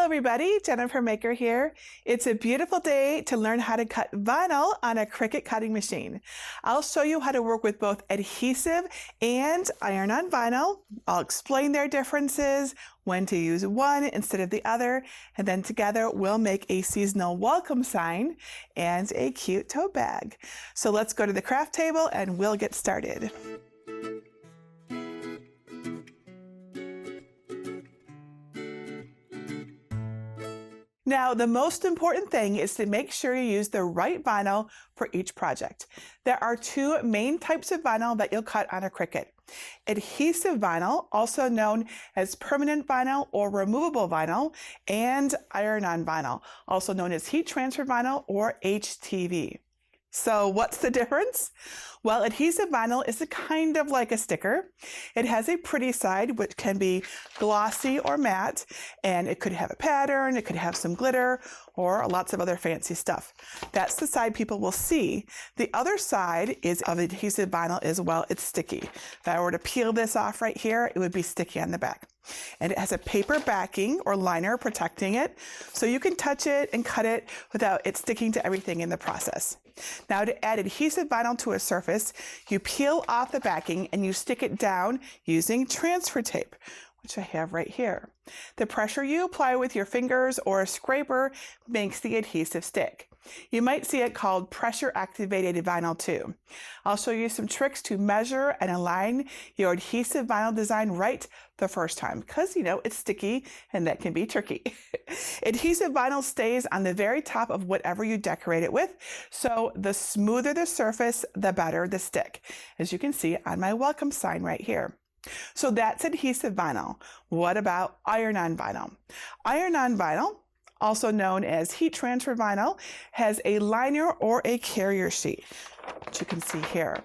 everybody, Jennifer Maker here. It's a beautiful day to learn how to cut vinyl on a Cricut cutting machine. I'll show you how to work with both adhesive and iron-on vinyl. I'll explain their differences, when to use one instead of the other, and then together we'll make a seasonal welcome sign and a cute tote bag. So let's go to the craft table and we'll get started. Now, the most important thing is to make sure you use the right vinyl for each project. There are two main types of vinyl that you'll cut on a Cricut. Adhesive vinyl, also known as permanent vinyl or removable vinyl, and iron-on vinyl, also known as heat transfer vinyl or HTV. So what's the difference? Well, adhesive vinyl is kind of like a sticker. It has a pretty side, which can be glossy or matte, and it could have a pattern, it could have some glitter, or lots of other fancy stuff. That's the side people will see. The other side is of adhesive vinyl as well. It's sticky. If I were to peel this off right here, it would be sticky on the back. And it has a paper backing or liner protecting it, so you can touch it and cut it without it sticking to everything in the process. Now, to add adhesive vinyl to a surface, you peel off the backing and you stick it down using transfer tape, which I have right here. The pressure you apply with your fingers or a scraper makes the adhesive stick. You might see it called pressure activated vinyl too. I'll show you some tricks to measure and align your adhesive vinyl design right the first time because, it's sticky and that can be tricky. Adhesive vinyl stays on the very top of whatever you decorate it with, so the smoother the surface, the better the stick, as you can see on my welcome sign right here. So that's adhesive vinyl. What about iron-on vinyl? Iron-on vinyl, also known as heat transfer vinyl, has a liner or a carrier sheet, which you can see here.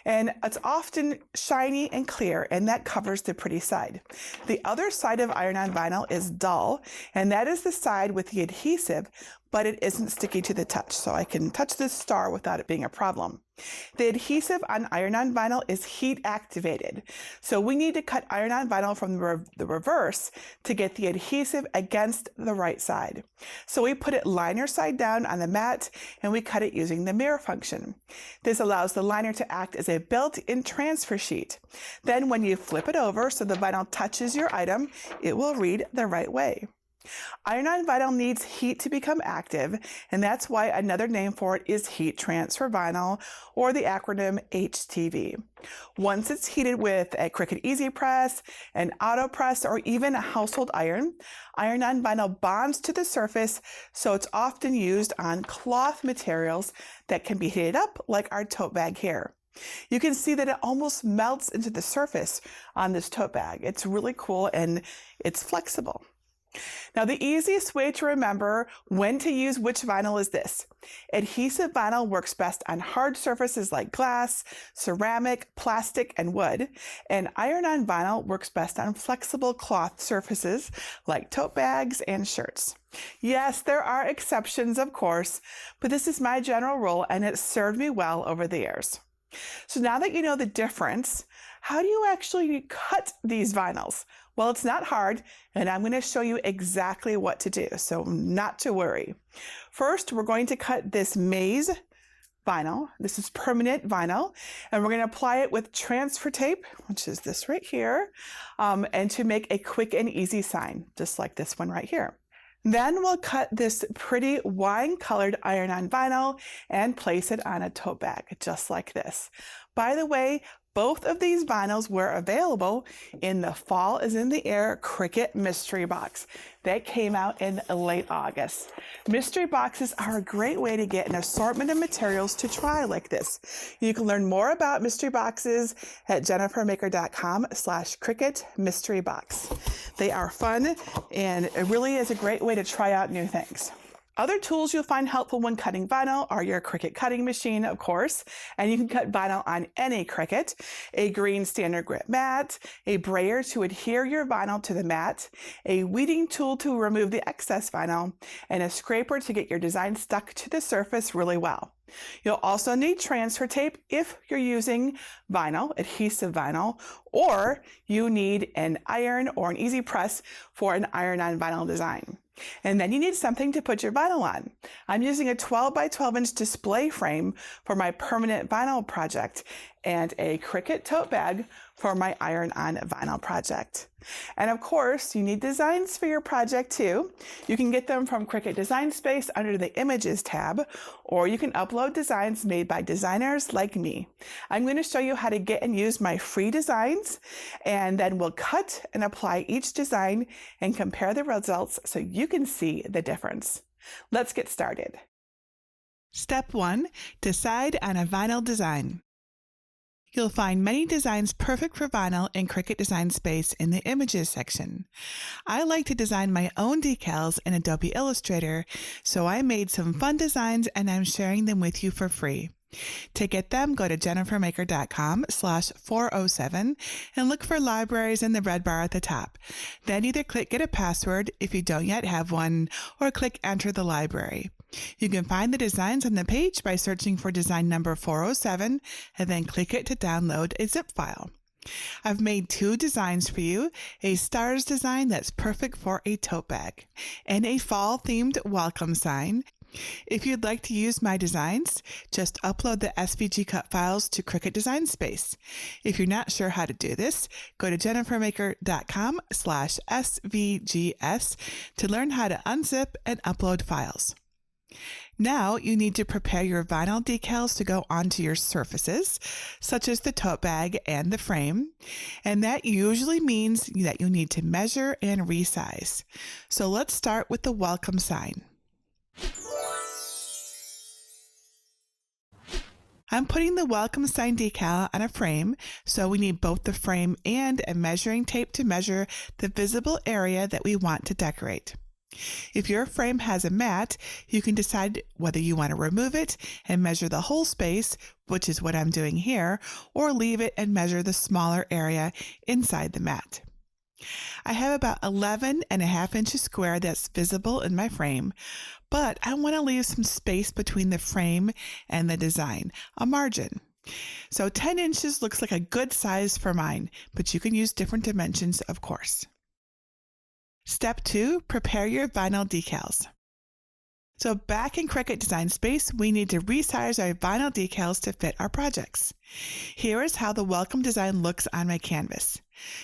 And it's often shiny and clear, and that covers the pretty side. The other side of iron-on vinyl is dull, and that is the side with the adhesive, but it isn't sticky to the touch, so I can touch this star without it being a problem. The adhesive on iron-on vinyl is heat activated, so we need to cut iron-on vinyl from the reverse to get the adhesive against the right side. So we put it liner side down on the mat, and we cut it using the mirror function. This allows the liner to act as a built-in transfer sheet. Then when you flip it over so the vinyl touches your item, it will read the right way. Iron-on vinyl needs heat to become active, and that's why another name for it is heat transfer vinyl, or the acronym HTV. Once it's heated with a Cricut Easy Press, an auto press, or even a household iron, iron-on vinyl bonds to the surface, so it's often used on cloth materials that can be heated up, like our tote bag here. You can see that it almost melts into the surface on this tote bag. It's really cool and it's flexible. Now, the easiest way to remember when to use which vinyl is this. Adhesive vinyl works best on hard surfaces like glass, ceramic, plastic, and wood, and iron-on vinyl works best on flexible cloth surfaces like tote bags and shirts. Yes, there are exceptions, of course, but this is my general rule, and it's served me well over the years. So now that you know the difference, how do you actually cut these vinyls? Well, it's not hard, and I'm going to show you exactly what to do, so not to worry. First, we're going to cut this maze vinyl. This is permanent vinyl, and we're going to apply it with transfer tape, which is this right here, and to make a quick and easy sign, just like this one right here. Then we'll cut this pretty wine-colored iron-on vinyl and place it on a tote bag, just like this. By the way, both of these vinyls were available in the Fall is in the Air Cricut Mystery Box. That came out in late August. Mystery boxes are a great way to get an assortment of materials to try like this. You can learn more about mystery boxes at jennifermaker.com/Cricut Mystery Box. They are fun, and it really is a great way to try out new things. Other tools you'll find helpful when cutting vinyl are your Cricut cutting machine, of course, and you can cut vinyl on any Cricut, a green standard grip mat, a brayer to adhere your vinyl to the mat, a weeding tool to remove the excess vinyl, and a scraper to get your design stuck to the surface really well. You'll also need transfer tape if you're using vinyl, adhesive vinyl, or you need an iron or an easy press for an iron-on vinyl design. And then you need something to put your vinyl on. I'm using a 12 by 12 inch display frame for my permanent vinyl project and a Cricut tote bag for my iron-on vinyl project. And of course, you need designs for your project too. You can get them from Cricut Design Space under the Images tab, or you can upload designs made by designers like me. I'm going to show you how to get and use my free designs, and then we'll cut and apply each design and compare the results so you can see the difference. Let's get started. Step 1. Decide on a vinyl design. You'll find many designs perfect for vinyl in Cricut Design Space in the Images section. I like to design my own decals in Adobe Illustrator, so I made some fun designs and I'm sharing them with you for free. To get them, go to jennifermaker.com/407 and look for libraries in the red bar at the top. Then either click Get a Password if you don't yet have one, or click Enter the library. You can find the designs on the page by searching for design number 407 and then click it to download a zip file. I've made 2 designs for you, a stars design that's perfect for a tote bag, and a fall-themed welcome sign. If you'd like to use my designs, just upload the SVG cut files to Cricut Design Space. If you're not sure how to do this, go to jennifermaker.com/svgs to learn how to unzip and upload files. Now you need to prepare your vinyl decals to go onto your surfaces, such as the tote bag and the frame, and that usually means that you need to measure and resize. So let's start with the welcome sign. I'm putting the welcome sign decal on a frame, so we need both the frame and a measuring tape to measure the visible area that we want to decorate. If your frame has a mat, you can decide whether you want to remove it and measure the whole space, which is what I'm doing here, or leave it and measure the smaller area inside the mat. I have about 11.5 inches square that's visible in my frame, but I want to leave some space between the frame and the design, a margin. So 10 inches looks like a good size for mine, but you can use different dimensions, of course. Step 2, prepare your vinyl decals. So back in Cricut Design Space, we need to resize our vinyl decals to fit our projects. Here is how the welcome design looks on my canvas.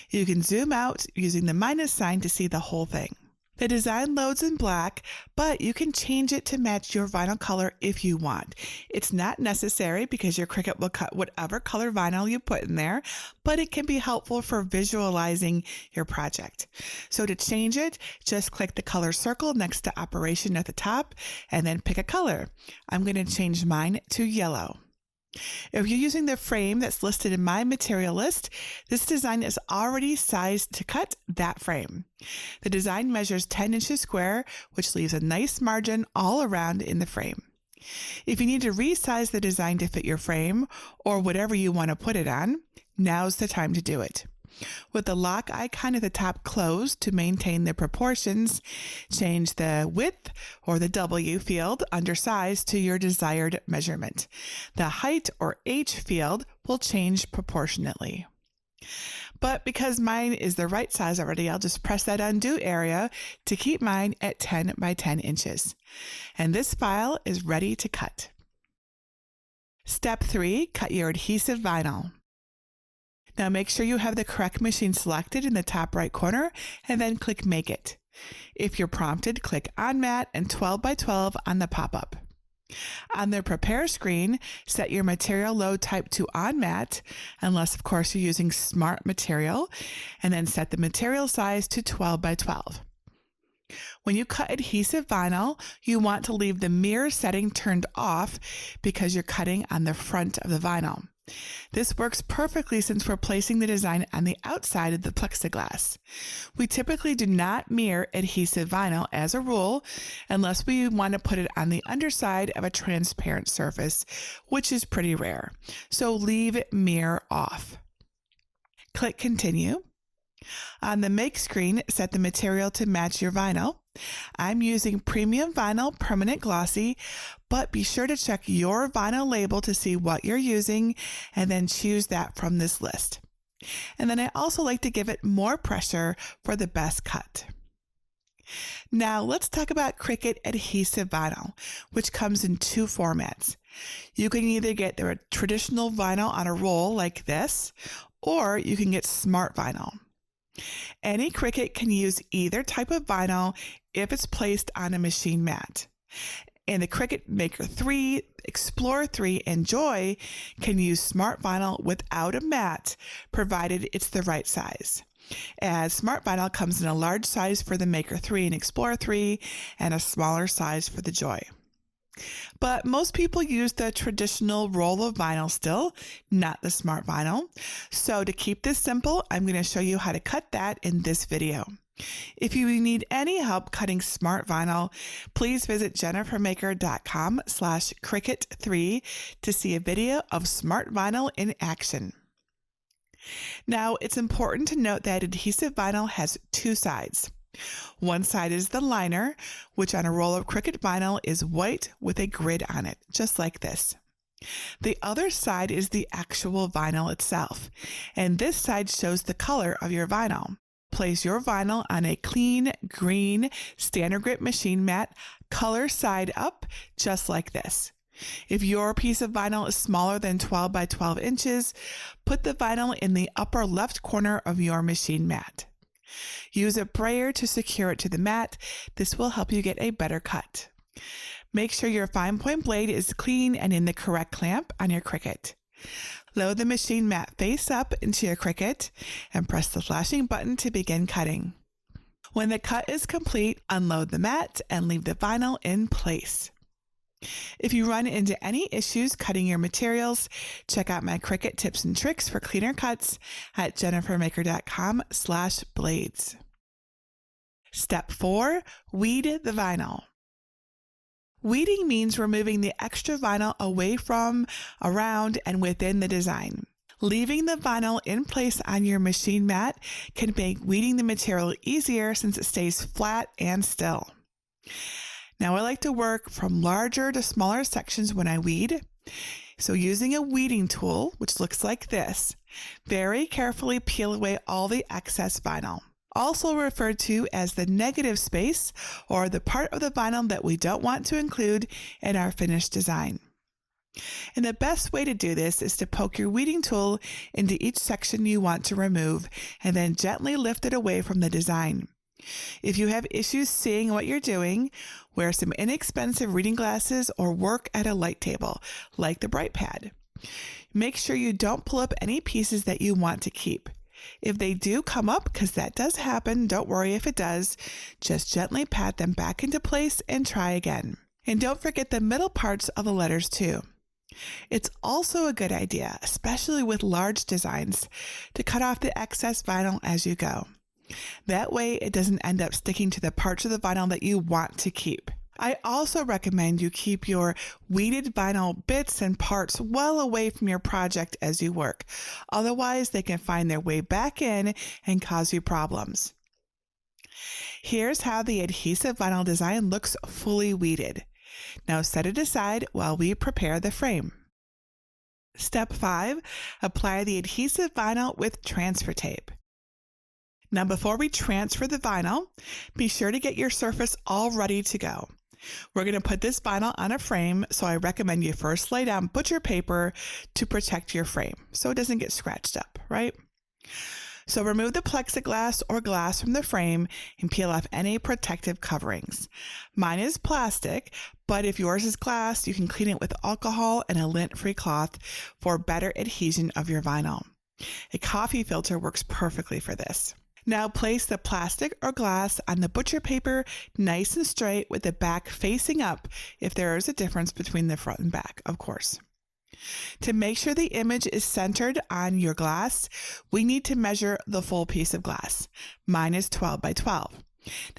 You can zoom out using the minus sign to see the whole thing. The design loads in black, but you can change it to match your vinyl color if you want. It's not necessary because your Cricut will cut whatever color vinyl you put in there, but it can be helpful for visualizing your project. So to change it, just click the color circle next to Operation at the top and then pick a color. I'm going to change mine to yellow. If you're using the frame that's listed in my material list, this design is already sized to cut that frame. The design measures 10 inches square, which leaves a nice margin all around in the frame. If you need to resize the design to fit your frame or whatever you want to put it on, now's the time to do it. With the lock icon at the top closed to maintain the proportions, change the width or the W field under size to your desired measurement. The height or H field will change proportionately. But because mine is the right size already, I'll just press that undo area to keep mine at 10 by 10 inches. And this file is ready to cut. Step 3, cut your adhesive vinyl. Now make sure you have the correct machine selected in the top right corner and then click Make It. If you're prompted, click On Mat and 12 by 12 on the pop-up. On the Prepare screen, set your material load type to On Mat, unless of course you're using Smart Material, and then set the material size to 12 by 12. When you cut adhesive vinyl, you want to leave the mirror setting turned off because you're cutting on the front of the vinyl. This works perfectly since we're placing the design on the outside of the plexiglass. We typically do not mirror adhesive vinyl as a rule unless we want to put it on the underside of a transparent surface, which is pretty rare. So leave mirror off. Click Continue. On the Make screen, set the material to match your vinyl. I'm using premium vinyl permanent glossy, but be sure to check your vinyl label to see what you're using and then choose that from this list. And then I also like to give it more pressure for the best cut. Now let's talk about Cricut Adhesive Vinyl, which comes in two formats. You can either get the traditional vinyl on a roll like this, or you can get Smart Vinyl. Any Cricut can use either type of vinyl if it's placed on a machine mat. And the Cricut Maker 3, Explorer 3, and Joy can use Smart Vinyl without a mat, provided it's the right size. As Smart Vinyl comes in a large size for the Maker 3 and Explorer 3, and a smaller size for the Joy. But most people use the traditional roll of vinyl still, not the Smart Vinyl. So to keep this simple, I'm going to show you how to cut that in this video. If you need any help cutting Smart Vinyl, please visit jennifermaker.com/Cricut3 to see a video of Smart Vinyl in action. Now, it's important to note that adhesive vinyl has two sides. One side is the liner, which on a roll of Cricut vinyl is white with a grid on it, just like this. The other side is the actual vinyl itself, and this side shows the color of your vinyl. Place your vinyl on a clean, green, standard grip machine mat, color side up, just like this. If your piece of vinyl is smaller than 12 by 12 inches, put the vinyl in the upper left corner of your machine mat. Use a brayer to secure it to the mat. This will help you get a better cut. Make sure your fine point blade is clean and in the correct clamp on your Cricut. Load the machine mat face up into your Cricut and press the flashing button to begin cutting. When the cut is complete, unload the mat and leave the vinyl in place. If you run into any issues cutting your materials, check out my Cricut tips and tricks for cleaner cuts at jennifermaker.com/blades. Step 4, weed the vinyl. Weeding means removing the extra vinyl away from, around, and within the design. Leaving the vinyl in place on your machine mat can make weeding the material easier since it stays flat and still. Now I like to work from larger to smaller sections when I weed. So using a weeding tool, which looks like this, very carefully peel away all the excess vinyl, also referred to as the negative space or the part of the vinyl that we don't want to include in our finished design. And the best way to do this is to poke your weeding tool into each section you want to remove and then gently lift it away from the design. If you have issues seeing what you're doing, wear some inexpensive reading glasses or work at a light table, like the Bright Pad. Make sure you don't pull up any pieces that you want to keep. If they do come up, because that does happen, don't worry if it does, just gently pat them back into place and try again. And don't forget the middle parts of the letters too. It's also a good idea, especially with large designs, to cut off the excess vinyl as you go. That way it doesn't end up sticking to the parts of the vinyl that you want to keep. I also recommend you keep your weeded vinyl bits and parts well away from your project as you work. Otherwise, they can find their way back in and cause you problems. Here's how the adhesive vinyl design looks fully weeded. Now set it aside while we prepare the frame. Step 5, apply the adhesive vinyl with transfer tape. Now before we transfer the vinyl, be sure to get your surface all ready to go. We're going to put this vinyl on a frame, so I recommend you first lay down butcher paper to protect your frame so it doesn't get scratched up, right? So remove the plexiglass or glass from the frame and peel off any protective coverings. Mine is plastic, but if yours is glass, you can clean it with alcohol and a lint-free cloth for better adhesion of your vinyl. A coffee filter works perfectly for this. Now place the plastic or glass on the butcher paper nice and straight with the back facing up if there is a difference between the front and back, of course. To make sure the image is centered on your glass, we need to measure the full piece of glass. Mine is 12 by 12.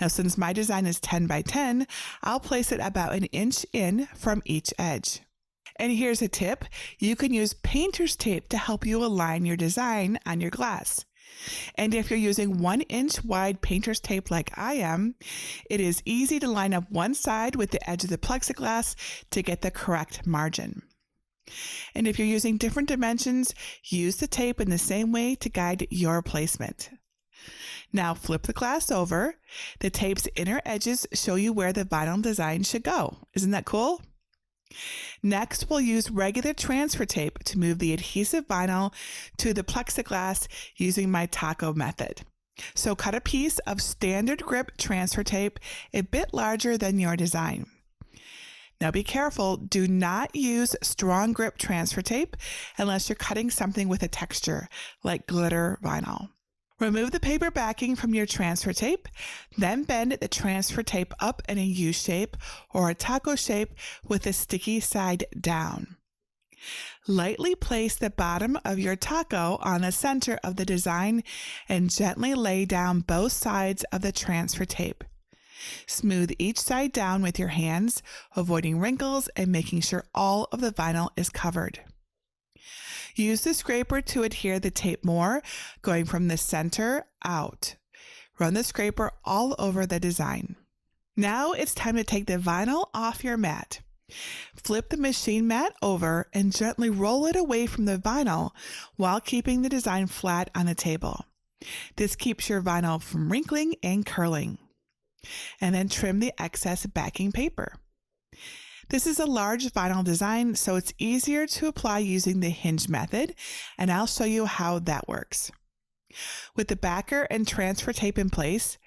Now, since my design is 10 by 10, I'll place it about an inch in from each edge. And here's a tip. You can use painter's tape to help you align your design on your glass. And if you're using 1-inch wide painter's tape like I am, it is easy to line up one side with the edge of the plexiglass to get the correct margin. And if you're using different dimensions, use the tape in the same way to guide your placement. Now flip the glass over. The tape's inner edges show you where the vinyl design should go. Isn't that cool? Next, we'll use regular transfer tape to move the adhesive vinyl to the plexiglass using my taco method. So cut a piece of standard grip transfer tape a bit larger than your design. Now be careful, do not use strong grip transfer tape unless you're cutting something with a texture like glitter vinyl. Remove the paper backing from your transfer tape, then bend the transfer tape up in a U shape or a taco shape with the sticky side down. Lightly place the bottom of your taco on the center of the design and gently lay down both sides of the transfer tape. Smooth each side down with your hands, avoiding wrinkles and making sure all of the vinyl is covered. Use the scraper to adhere the tape more, going from the center out. Run the scraper all over the design. Now it's time to take the vinyl off your mat. Flip the machine mat over and gently roll it away from the vinyl while keeping the design flat on the table. This keeps your vinyl from wrinkling and curling. And then trim the excess backing paper. This is a large vinyl design, so it's easier to apply using the hinge method, and I'll show you how that works. With the backer and transfer tape in place,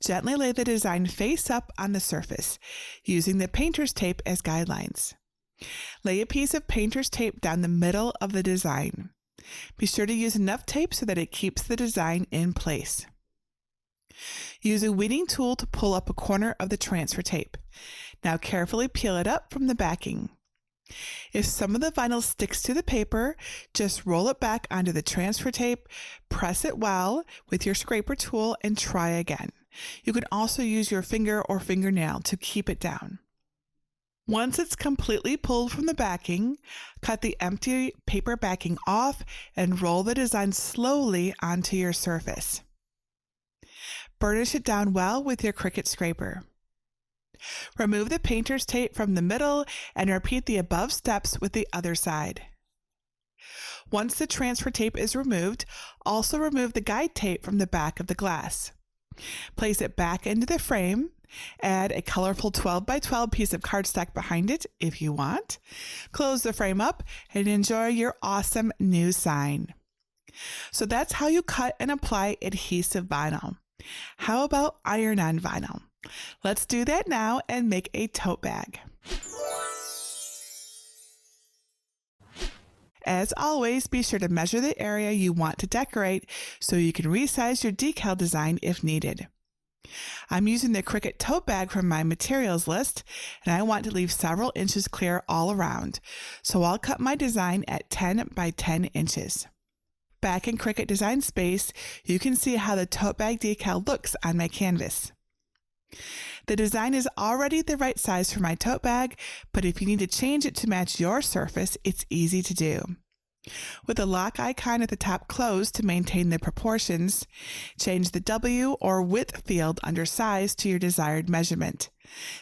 gently lay the design face up on the surface, using the painter's tape as guidelines. Lay a piece of painter's tape down the middle of the design. Be sure to use enough tape so that it keeps the design in place. Use a weeding tool to pull up a corner of the transfer tape. Now carefully peel it up from the backing. If some of the vinyl sticks to the paper, just roll it back onto the transfer tape, press it well with your scraper tool, and try again. You can also use your finger or fingernail to keep it down. Once it's completely pulled from the backing, cut the empty paper backing off and roll the design slowly onto your surface. Burnish it down well with your Cricut scraper. Remove the painter's tape from the middle and repeat the above steps with the other side. Once the transfer tape is removed, also remove the guide tape from the back of the glass. Place it back into the frame. Add a colorful 12 by 12 piece of cardstock behind it if you want. Close the frame up and enjoy your awesome new sign. So that's how you cut and apply adhesive vinyl. How about iron-on vinyl? Let's do that now and make a tote bag. As always, be sure to measure the area you want to decorate so you can resize your decal design if needed. I'm using the Cricut tote bag from my materials list, and I want to leave several inches clear all around, so I'll cut my design at 10 by 10 inches. Back in Cricut Design Space, you can see how the tote bag decal looks on my canvas. The design is already the right size for my tote bag, but if you need to change it to match your surface, it's easy to do. With the lock icon at the top closed to maintain the proportions, change the W or width field under size to your desired measurement.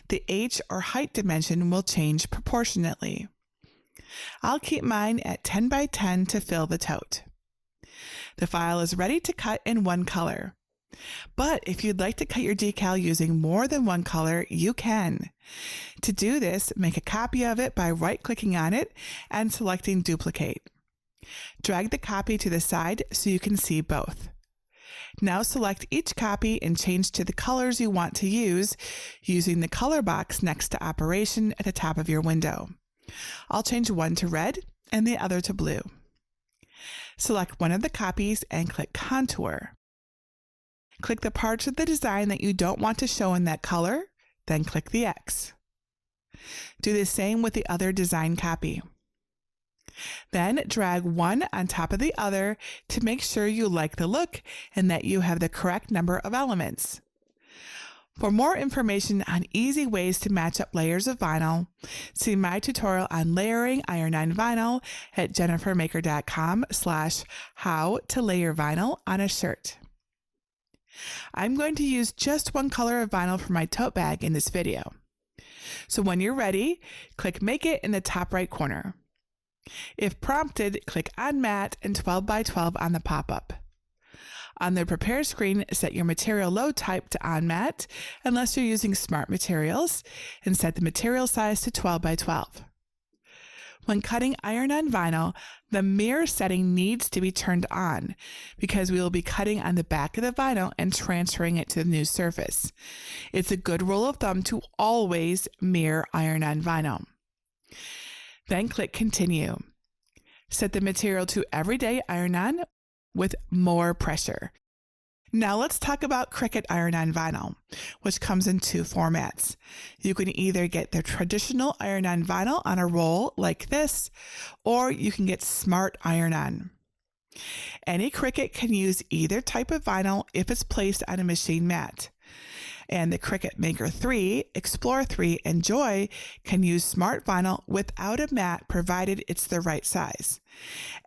The H or height dimension will change proportionately. I'll keep mine at 10 by 10 to fill the tote. The file is ready to cut in one color. But if you'd like to cut your decal using more than one color, you can. To do this, make a copy of it by right-clicking on it and selecting Duplicate. Drag the copy to the side so you can see both. Now select each copy and change to the colors you want to use using the color box next to Operation at the top of your window. I'll change one to red and the other to blue. Select one of the copies and click Contour. Click the parts of the design that you don't want to show in that color, then click the X. Do the same with the other design copy. Then drag one on top of the other to make sure you like the look and that you have the correct number of elements. For more information on easy ways to match up layers of vinyl, see my tutorial on layering iron-on vinyl at jennifermaker.com/how-to-layer-vinyl on a shirt. I'm going to use just one color of vinyl for my tote bag in this video. So when you're ready, click Make It in the top right corner. If prompted, click On Mat and 12 by 12 on the pop-up. On the Prepare screen, set your material load type to On Mat, unless you're using smart materials, and set the material size to 12 by 12. When cutting iron-on vinyl, the mirror setting needs to be turned on because we will be cutting on the back of the vinyl and transferring it to the new surface. It's a good rule of thumb to always mirror iron-on vinyl. Then click Continue. Set the material to Everyday Iron-On with more pressure. Now let's talk about Cricut iron-on vinyl, which comes in two formats. You can either get the traditional iron-on vinyl on a roll like this, or you can get Smart Iron-On. Any Cricut can use either type of vinyl if it's placed on a machine mat. And the Cricut Maker 3, Explorer 3, and Joy can use Smart Vinyl without a mat provided it's the right size,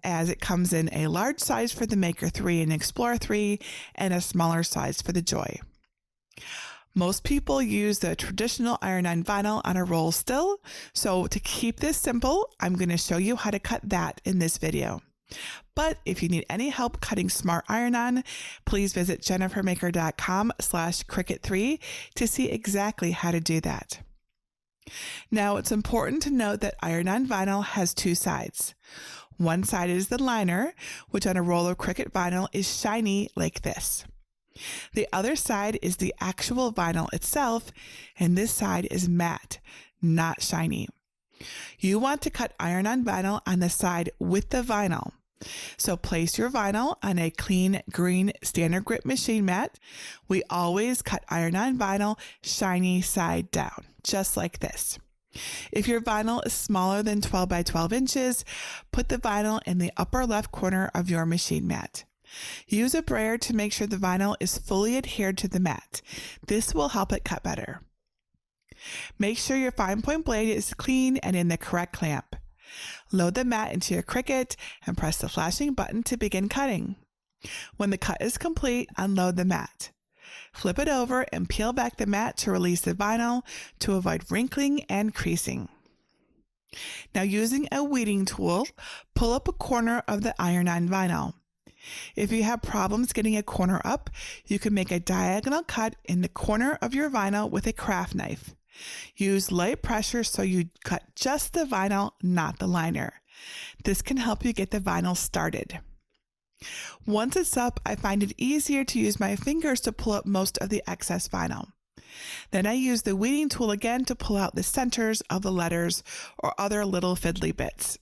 as it comes in a large size for the Maker 3 and Explorer 3 and a smaller size for the Joy. Most people use the traditional iron-on vinyl on a roll still, so to keep this simple, I'm going to show you how to cut that in this video. But if you need any help cutting Smart Iron-On, please visit jennifermaker.com/Cricut3 to see exactly how to do that. Now, it's important to note that iron-on vinyl has two sides. One side is the liner, which on a roll of Cricut vinyl is shiny like this. The other side is the actual vinyl itself, and this side is matte, not shiny. You want to cut iron-on vinyl on the side with the vinyl. So place your vinyl on a clean green standard grip machine mat. We always cut iron-on vinyl shiny side down, just like this. If your vinyl is smaller than 12 by 12 inches, put the vinyl in the upper left corner of your machine mat. Use a brayer to make sure the vinyl is fully adhered to the mat. This will help it cut better. Make sure your fine point blade is clean and in the correct clamp. Load the mat into your Cricut and press the flashing button to begin cutting. When the cut is complete, unload the mat. Flip it over and peel back the mat to release the vinyl to avoid wrinkling and creasing. Now, using a weeding tool, pull up a corner of the iron-on vinyl. If you have problems getting a corner up, you can make a diagonal cut in the corner of your vinyl with a craft knife. Use light pressure so you cut just the vinyl, not the liner. This can help you get the vinyl started. Once it's up, I find it easier to use my fingers to pull up most of the excess vinyl. Then I use the weeding tool again to pull out the centers of the letters or other little fiddly bits.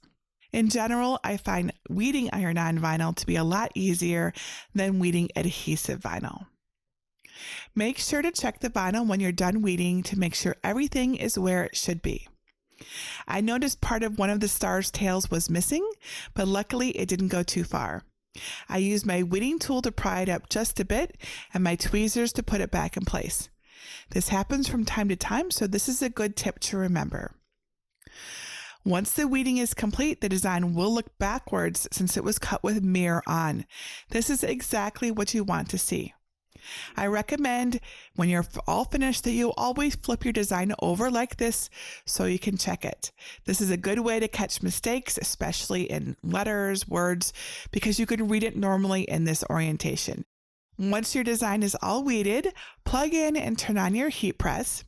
In general, I find weeding iron-on vinyl to be a lot easier than weeding adhesive vinyl. Make sure to check the vinyl when you're done weeding to make sure everything is where it should be. I noticed part of one of the star's tails was missing, but luckily it didn't go too far. I used my weeding tool to pry it up just a bit and my tweezers to put it back in place. This happens from time to time, so this is a good tip to remember. Once the weeding is complete, the design will look backwards since it was cut with mirror on. This is exactly what you want to see. I recommend when you're all finished that you always flip your design over like this so you can check it. This is a good way to catch mistakes, especially in letters, words, because you can read it normally in this orientation. Once your design is all weeded, plug in and turn on your heat press.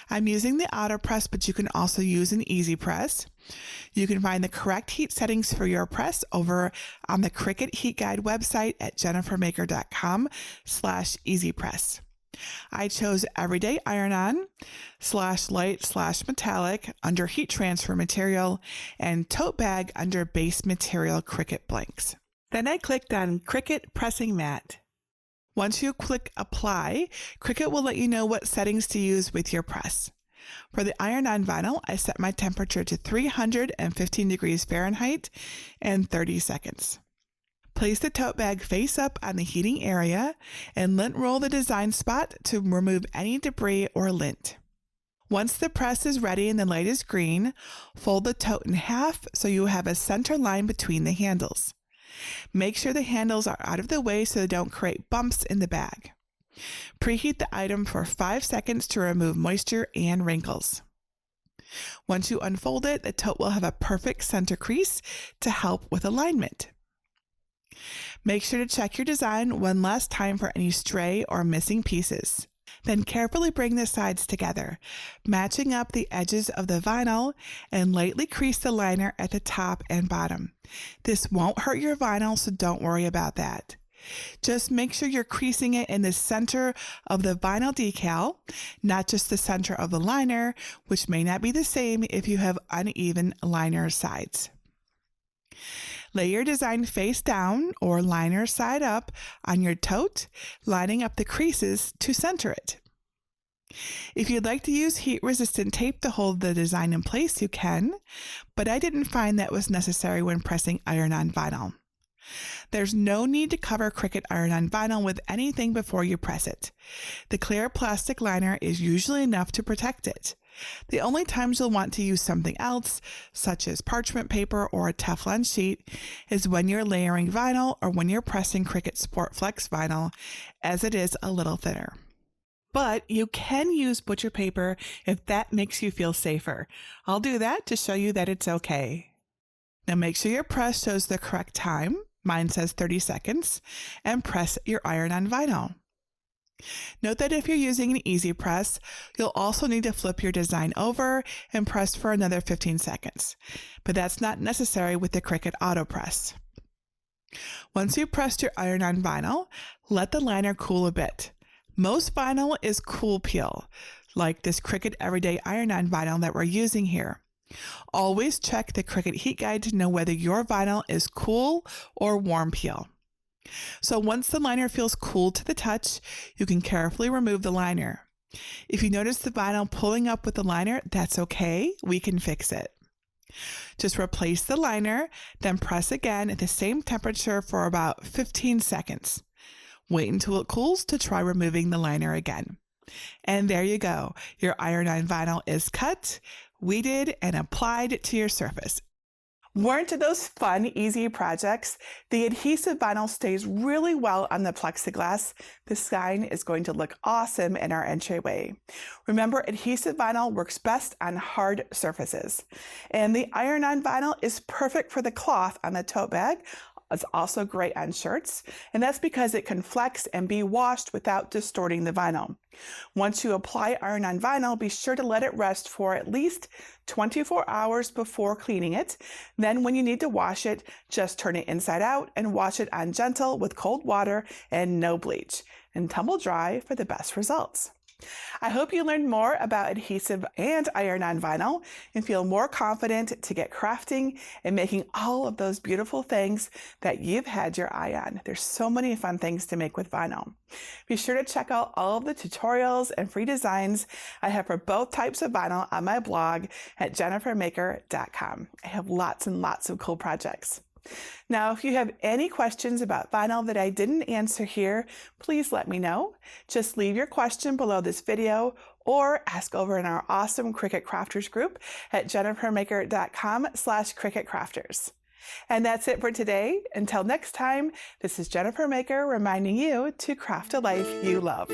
I'm using the auto press, but you can also use an easy press. You can find the correct heat settings for your press over on the Cricut Heat Guide website at jennifermaker.com/easypress. I chose Everyday Iron-On, /light/metallic under Heat Transfer Material, and Tote Bag under Base Material Cricut Blanks. Then I clicked on Cricut Pressing Mat. Once you click Apply, Cricut will let you know what settings to use with your press. For the iron-on vinyl, I set my temperature to 315 degrees Fahrenheit and 30 seconds. Place the tote bag face up on the heating area and lint roll the design spot to remove any debris or lint. Once the press is ready and the light is green, fold the tote in half so you have a center line between the handles. Make sure the handles are out of the way so they don't create bumps in the bag. Preheat the item for 5 seconds to remove moisture and wrinkles. Once you unfold it, the tote will have a perfect center crease to help with alignment. Make sure to check your design one last time for any stray or missing pieces. Then carefully bring the sides together, matching up the edges of the vinyl, and lightly crease the liner at the top and bottom. This won't hurt your vinyl, so don't worry about that. Just make sure you're creasing it in the center of the vinyl decal, not just the center of the liner, which may not be the same if you have uneven liner sides. Lay your design face down or liner side up on your tote, lining up the creases to center it. If you'd like to use heat-resistant tape to hold the design in place, you can, but I didn't find that was necessary when pressing iron-on vinyl. There's no need to cover Cricut iron-on vinyl with anything before you press it. The clear plastic liner is usually enough to protect it. The only times you'll want to use something else, such as parchment paper or a Teflon sheet, is when you're layering vinyl or when you're pressing Cricut Sport Flex vinyl, as it is a little thinner. But you can use butcher paper if that makes you feel safer. I'll do that to show you that it's okay. Now make sure your press shows the correct time. Mine says 30 seconds, and press your iron-on vinyl. Note that if you're using an easy press, you'll also need to flip your design over and press for another 15 seconds, but that's not necessary with the Cricut Auto Press. Once you've pressed your iron-on vinyl, let the liner cool a bit. Most vinyl is cool peel, like this Cricut Everyday iron-on vinyl that we're using here. Always check the Cricut heat guide to know whether your vinyl is cool or warm peel. So once the liner feels cool to the touch, you can carefully remove the liner. If you notice the vinyl pulling up with the liner, that's okay. We can fix it. Just replace the liner, then press again at the same temperature for about 15 seconds. Wait until it cools to try removing the liner again. And there you go. Your iron-on vinyl is cut, weeded, and applied to your surface. Weren't those fun, easy projects? The adhesive vinyl stays really well on the plexiglass. The sign is going to look awesome in our entryway. Remember, adhesive vinyl works best on hard surfaces. And the iron-on vinyl is perfect for the cloth on the tote bag. It's also great on shirts, and that's because it can flex and be washed without distorting the vinyl. Once you apply iron-on vinyl, be sure to let it rest for at least 24 hours before cleaning it. Then when you need to wash it, just turn it inside out and wash it on gentle with cold water and no bleach, and tumble dry for the best results. I hope you learned more about adhesive and iron-on vinyl and feel more confident to get crafting and making all of those beautiful things that you've had your eye on. There's so many fun things to make with vinyl. Be sure to check out all of the tutorials and free designs I have for both types of vinyl on my blog at jennifermaker.com. I have lots and lots of cool projects. Now, if you have any questions about vinyl that I didn't answer here, please let me know. Just leave your question below this video or ask over in our awesome Cricut Crafters group at jennifermaker.com/CricutCrafters. And that's it for today. Until next time, this is Jennifer Maker reminding you to craft a life you love.